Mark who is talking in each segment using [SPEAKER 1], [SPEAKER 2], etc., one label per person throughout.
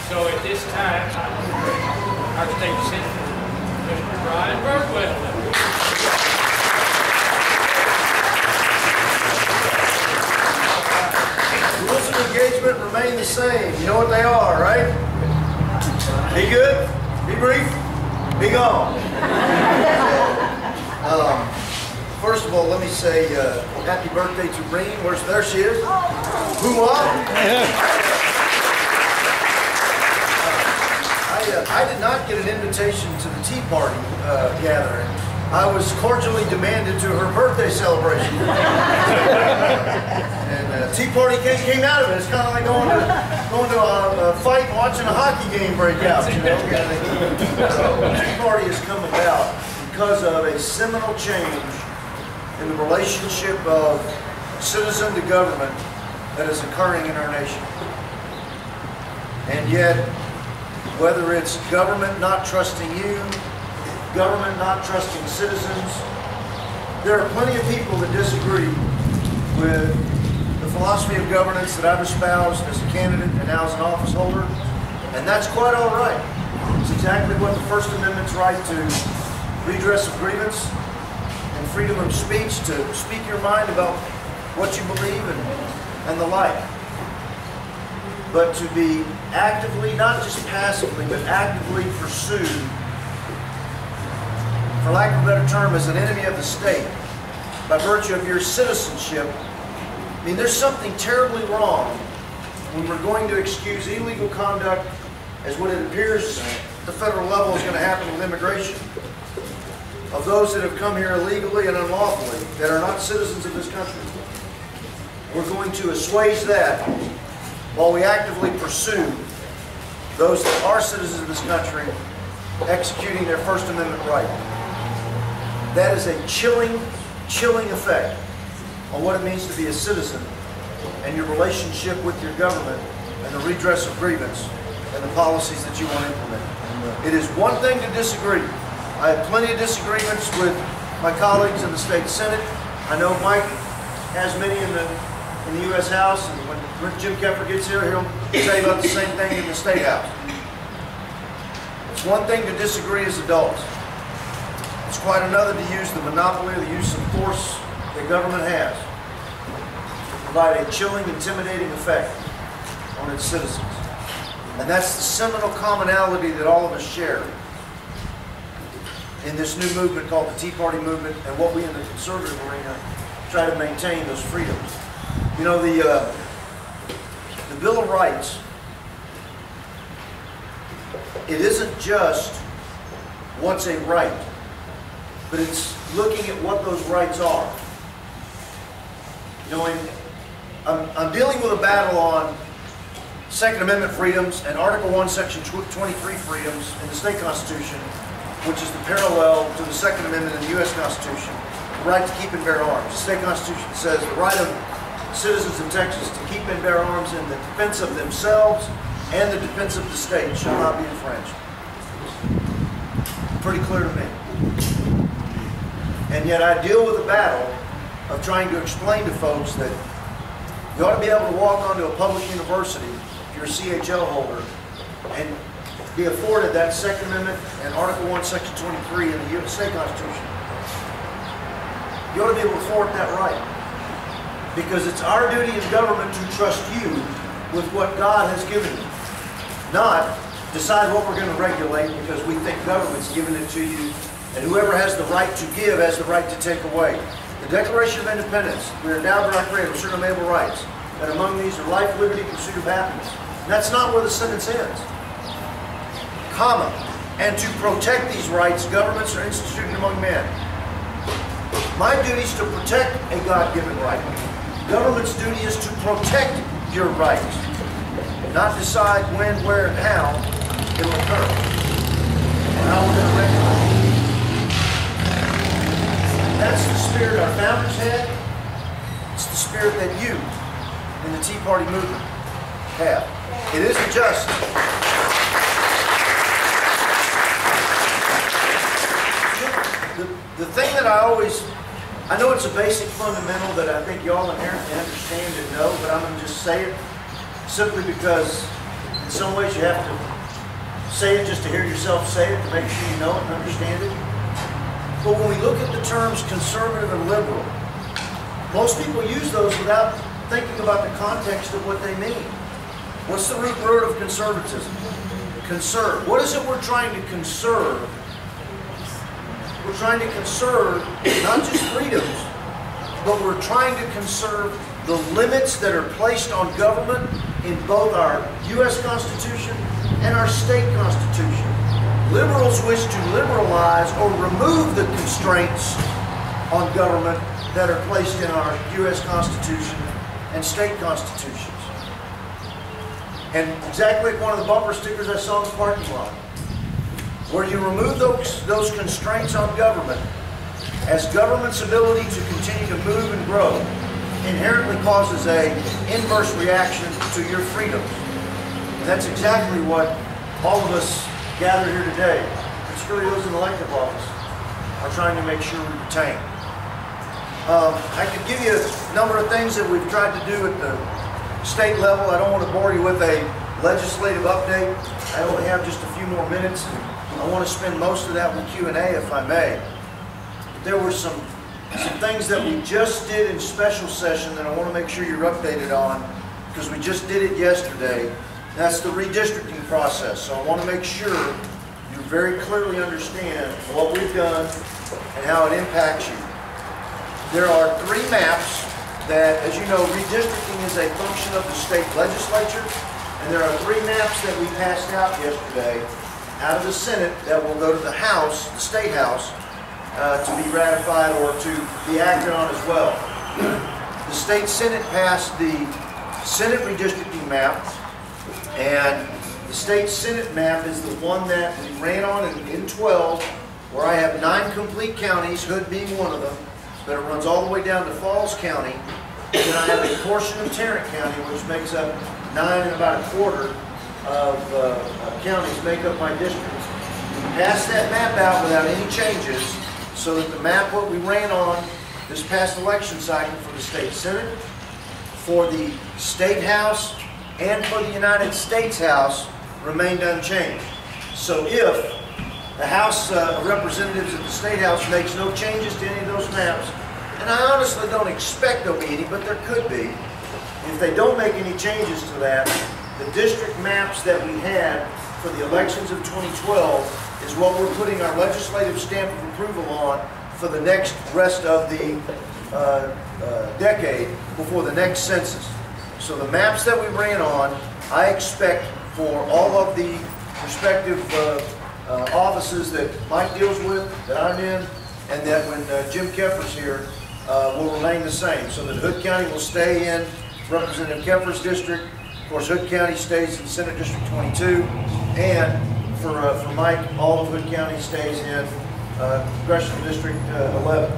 [SPEAKER 1] So at this time, our state senator, Mr. Birdwell.
[SPEAKER 2] Rules of engagement remain the same. You know what they are, right? Be good, be brief, be gone. First of all, let me say happy birthday to Reen. There she is. I did not get an invitation to the Tea Party gathering. I was cordially demanded to her birthday celebration. And Tea Party came out of it. It's kind of like going to a fight and watching a hockey game break out. You know? Tea Party has come about because of a seminal change in the relationship of citizen to government that is occurring in our nation. And yet, whether it's government not trusting you, government not trusting citizens, there are plenty of people that disagree with the philosophy of governance that I've espoused as a candidate and now as an office holder, and that's quite all right. It's exactly what the First Amendment's right to redress of grievance and freedom of speech, to speak your mind about what you believe and the like. But to be actively, not just passively, but actively pursued, for lack of a better term, as an enemy of the state, by virtue of your citizenship, I mean, there's something terribly wrong when we're going to excuse illegal conduct as what it appears at the federal level is going to happen with immigration, of those that have come here illegally and unlawfully, that are not citizens of this country. We're going to assuage that while we actively pursue those that are citizens of this country executing their First Amendment right. That is a chilling, chilling effect on what it means to be a citizen and your relationship with your government and the redress of grievance and the policies that you want to implement. It is one thing to disagree. I have plenty of disagreements with my colleagues in the state Senate. I know Mike has many in the U.S. House, and when Jim Keffer gets here, he'll tell you about the same thing in the State House. It's one thing to disagree as adults. It's quite another to use the monopoly or the use of force that government has to provide a chilling, intimidating effect on its citizens. And that's the seminal commonality that all of us share in this new movement called the Tea Party movement, and what we in the conservative arena try to maintain those freedoms. You know, the Bill of Rights, it isn't just what's a right, but it's looking at what those rights are. You know, I'm dealing with a battle on Second Amendment freedoms and Article 1, Section 23 freedoms in the state constitution, which is the parallel to the Second Amendment in the U.S. Constitution, the right to keep and bear arms. The state constitution says the right of citizens of Texas to keep and bear arms in the defense of themselves and the defense of the state shall not be infringed. Pretty clear to me. And yet I deal with a battle of trying to explain to folks that you ought to be able to walk onto a public university, if you're a CHL holder, and be afforded that Second Amendment and Article 1, Section 23 in the U.S. State Constitution. You ought to be able to afford that right. Because it's our duty as government to trust you with what God has given you. Not decide what we're going to regulate because we think government's giving it to you, and whoever has the right to give has the right to take away. The Declaration of Independence, we are endowed by our Creator with certain unalienable rights, and among these are life, liberty, pursuit of happiness. And that's not where the sentence ends. Comma, and to protect these rights, governments are instituted among men. My duty is to protect a God-given right. Government's duty is to protect your rights, not decide when, where, and how it will occur, and how we're going to regulate it. That's the spirit our founders had. It's the spirit that you in the Tea Party movement have. It isn't just the thing that I know it's a basic fundamental that I think you all inherently understand and know, but I'm going to just say it simply because In some ways you have to say it just to hear yourself say it, to make sure you know it and understand it. But when we look at the terms conservative and liberal, most people use those without thinking about the context of what they mean. What's the root word of conservatism? Conserve. What is it we're trying to conserve? We're trying to conserve not just freedoms, but we're trying to conserve the limits that are placed on government in both our U.S. Constitution and our state constitution. Liberals wish to liberalize or remove the constraints on government that are placed in our U.S. Constitution and state constitutions. And exactly like one of the bumper stickers I saw in the parking lot, where you remove those constraints on government, as government's ability to continue to move and grow inherently causes an inverse reaction to your freedoms. And that's exactly what all of us gathered here today, particularly those in elective office, are trying to make sure we retain. I could give you a number of things that we've tried to do at the state level. I don't want to bore you with a legislative update. I only have just a few more minutes, and I want to spend most of that with Q&A if I may. But there were some things that we just did in special session that I want to make sure you're updated on, because we just did it yesterday. That's the redistricting process. So I want to make sure you very clearly understand what we've done and how it impacts you. There are 3 maps that, as you know, redistricting is a function of the state legislature, and there are 3 maps that we passed out yesterday out of the Senate that will go to the House, the State House, to be ratified or to be acted on as well. The State Senate passed the Senate redistricting map, and the State Senate map is the one that we ran on in 12, where I have 9 complete counties, Hood being one of them, but it runs all the way down to Falls County. And then I have a portion of Tarrant County, which makes up 9 and about a quarter of counties make up my district. We passed that map out without any changes, so that the map what we ran on this past election cycle for the State Senate, for the State House, and for the United States House remained unchanged. So if the House of Representatives at the State House makes no changes to any of those maps, and I honestly don't expect there'll be any, but there could be. If they don't make any changes to that, the district maps that we had for the elections of 2012 is what we're putting our legislative stamp of approval on for the next rest of the decade before the next census. So the maps that we ran on, I expect for all of the respective offices that Mike deals with, that I'm in, and that when Jim Keffer's here, will remain the same. So that Hood County will stay in Representative Keffer's district. Of course, Hood County stays in Senate District 22. And for Mike, all of Hood County stays in Congressional District 11.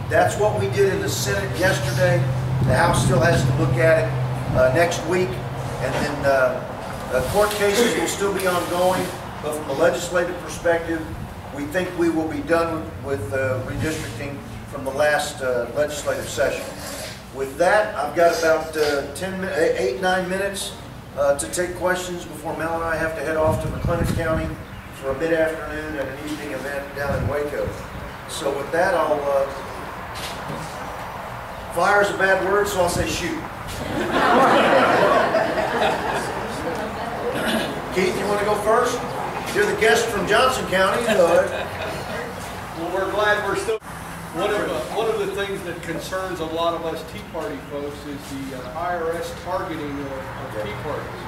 [SPEAKER 2] That's what we did in the Senate yesterday. The House still has to look at it next week. And then court cases will still be ongoing. But from a legislative perspective, we think we will be done with redistricting from the last legislative session. With that, I've got about 8-9 minutes to take questions before Mel and I have to head off to McLennan County for a mid-afternoon and an evening event down in Waco. So with that, fire is a bad word, so I'll say shoot. Keith, you want to go first? You're the guest from Johnson County.
[SPEAKER 3] Well, we're glad we're still. One of the things that concerns a lot of us Tea Party folks is the IRS targeting of Tea Parties.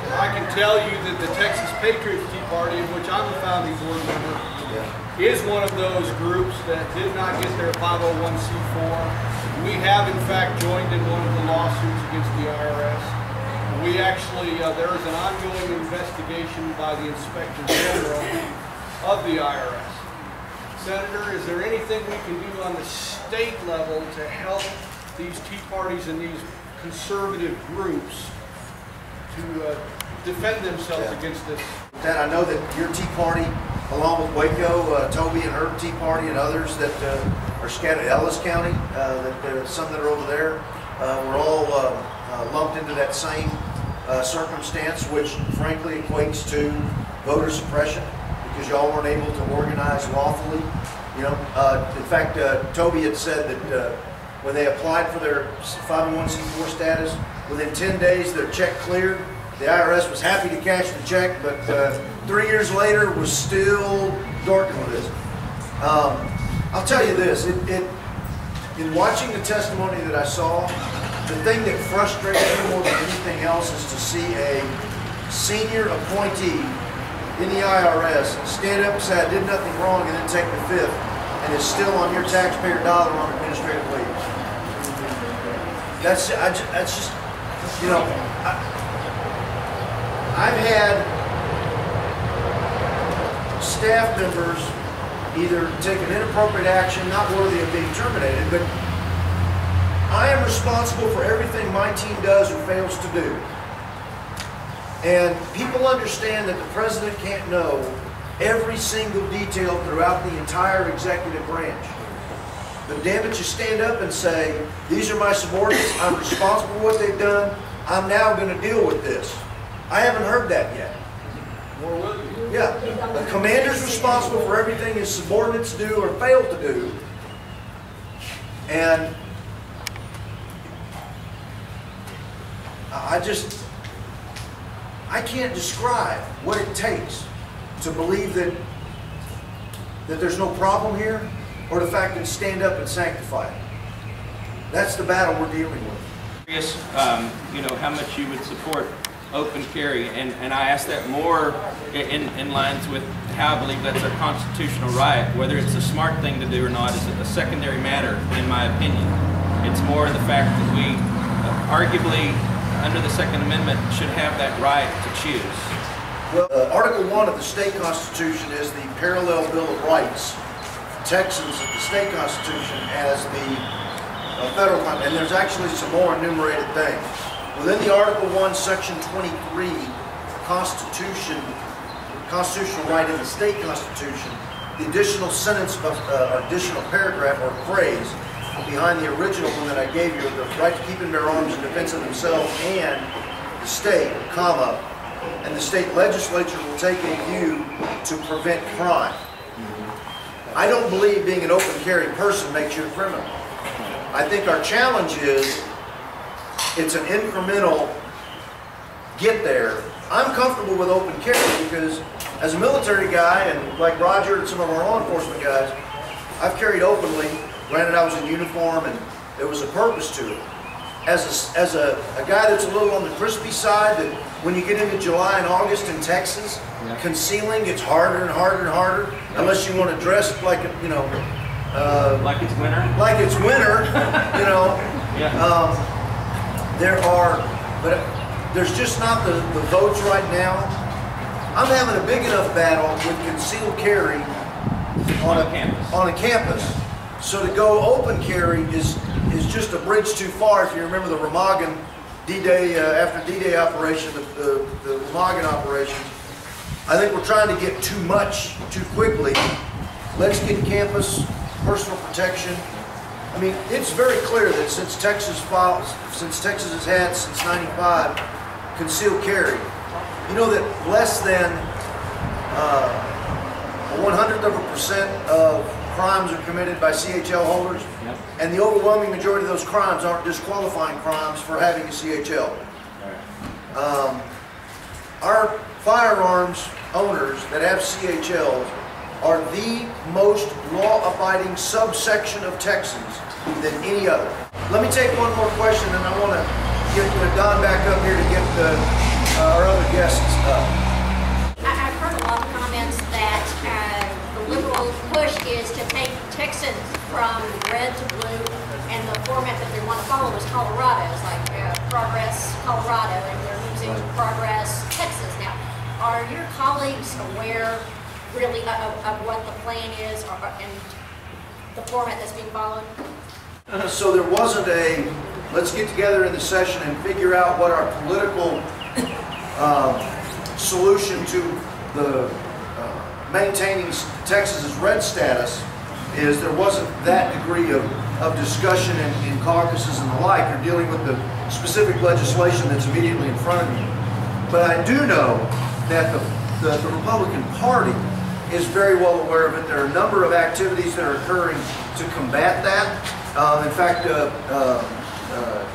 [SPEAKER 3] And I can tell you that the Texas Patriots Tea Party, of which I'm a founding board member, is one of those groups that did not get their 501c4. We have, in fact, joined in one of the lawsuits against the IRS. We actually, there is an ongoing investigation by the Inspector General of the IRS. Senator, is there anything we can do on the state level to help these Tea Parties and these conservative groups to defend themselves against this?
[SPEAKER 2] That I know that your Tea Party, along with Waco, Toby and her Tea Party and others that are scattered in Ellis County, some that are over there, we're all lumped into that same circumstance, which frankly equates to voter suppression because y'all weren't able to organize lawfully. You know, in fact, Toby had said that when they applied for their 501c4 status, within 10 days their check cleared. The IRS was happy to cash the check, but 3 years later was still dorking with this. I'll tell you this, in watching the testimony that I saw, the thing that frustrated me more than anything else is to see a senior appointee in the IRS stand up and say I did nothing wrong and then take the fifth and is still on your taxpayer dollar on administrative leave. That's just, you know, I've had staff members either take an inappropriate action, not worthy of being terminated, but I am responsible for everything my team does or fails to do. And people understand that the president can't know every single detail throughout the entire executive branch. But damn it, you stand up and say, these are my subordinates, I'm responsible for what they've done, I'm now going to deal with this. I haven't heard that yet.
[SPEAKER 3] More will you?
[SPEAKER 2] Yeah, the commander's responsible for everything his subordinates do or fail to do. And I can't describe what it takes to believe that there's no problem here, or the fact that stand up and sanctify it. That's the battle we're dealing with.
[SPEAKER 4] Curious, you know, how much you would support open carry, and I ask that more in lines with how I believe that's our constitutional right. Whether it's a smart thing to do or not is a secondary matter, in my opinion. It's more the fact that we, arguably, under the Second Amendment, should have that right to choose.
[SPEAKER 2] Well, Article 1 of the state constitution is the parallel Bill of Rights. Texans of the state constitution as the federal constitution, and there's actually some more enumerated things. Within the Article 1, Section 23, constitutional right in the state constitution, the additional sentence, additional paragraph or phrase behind the original one that I gave you, the right to keep and bear arms in defense of themselves and the state, comma, and the state legislature will take a view to prevent crime. I don't believe being an open carry person makes you a criminal. I think our challenge is it's an incremental get there. I'm comfortable with open carry because as a military guy, and like Roger and some of our law enforcement guys, I've carried openly. Granted, I was in uniform and there was a purpose to it. As a guy that's a little on the crispy side, that when you get into July and August in Texas, concealing gets harder and harder and harder, unless you want to dress like, you know,
[SPEAKER 4] like it's winter?
[SPEAKER 2] Like it's winter, you know. But there's just not the votes right now. I'm having a big enough battle with concealed carry on a campus. So to go open carry is just a bridge too far. If you remember the Remagen D-Day, after D-Day operation, the Remagen operations, I think we're trying to get too much too quickly. Let's get campus personal protection. I mean, it's very clear that since Texas has had since '95 concealed carry, you know that less than 0.01% of crimes are committed by CHL holders, and the overwhelming majority of those crimes aren't disqualifying crimes for having a CHL. Our firearms owners that have CHLs are the most law-abiding subsection of Texans than any other. Let me take one more question, and I want to get Don back up here to get our other guests up.
[SPEAKER 5] I've heard a lot of comments that the liberal push is to take Texans from red to blue, and the format that they want to follow is Colorado. It's like Progress Colorado, and they're using Progress Texas now. Are your colleagues aware really of what the plan is and the format that's being followed?
[SPEAKER 2] So there wasn't a, let's get together in the session and figure out what our political solution to the maintaining Texas's red status is. There wasn't that degree of of discussion in caucuses and the like. You're dealing with the specific legislation that's immediately in front of you. But I do know that the Republican Party is very well aware of it. There are a number of activities that are occurring to combat that. In fact,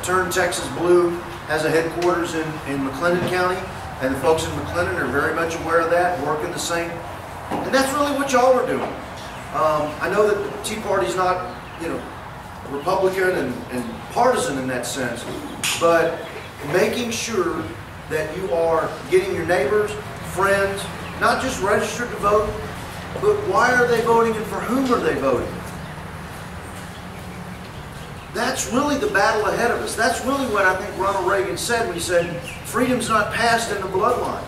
[SPEAKER 2] Turn Texas Blue has a headquarters in McLennan County, and the folks in McLennan are very much aware of that, working the same. And that's really what y'all are doing. I know that the Tea Party's not, you know, Republican and partisan in that sense, but making sure that you are getting your neighbors, friends, not just registered to vote, but why are they voting and for whom are they voting? That's really the battle ahead of us. That's really what I think Ronald Reagan said when he said, freedom's not passed in the bloodline.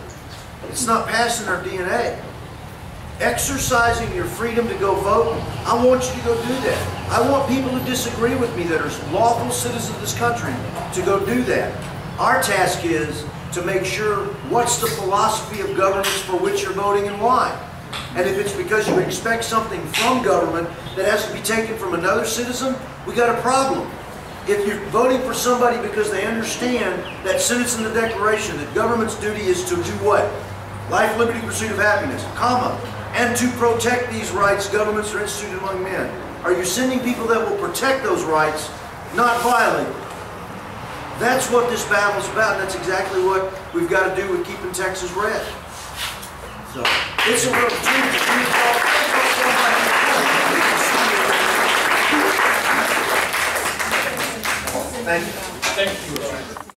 [SPEAKER 2] It's not passed in our DNA. Exercising your freedom to go vote, I want you to go do that. I want people who disagree with me that are lawful citizens of this country to go do that. Our task is to make sure what's the philosophy of governance for which you're voting and why. And if it's because you expect something from government that has to be taken from another citizen, we got a problem. If you're voting for somebody because they understand that sentence in the Declaration that government's duty is to do what? Life, liberty, pursuit of happiness, comma, and to protect these rights governments are instituted among men. Are you sending people that will protect those rights, not violate them? That's what this battle's about, and that's exactly what we've got to do with keeping Texas red. So, it's a real Thank you.
[SPEAKER 1] Thank you.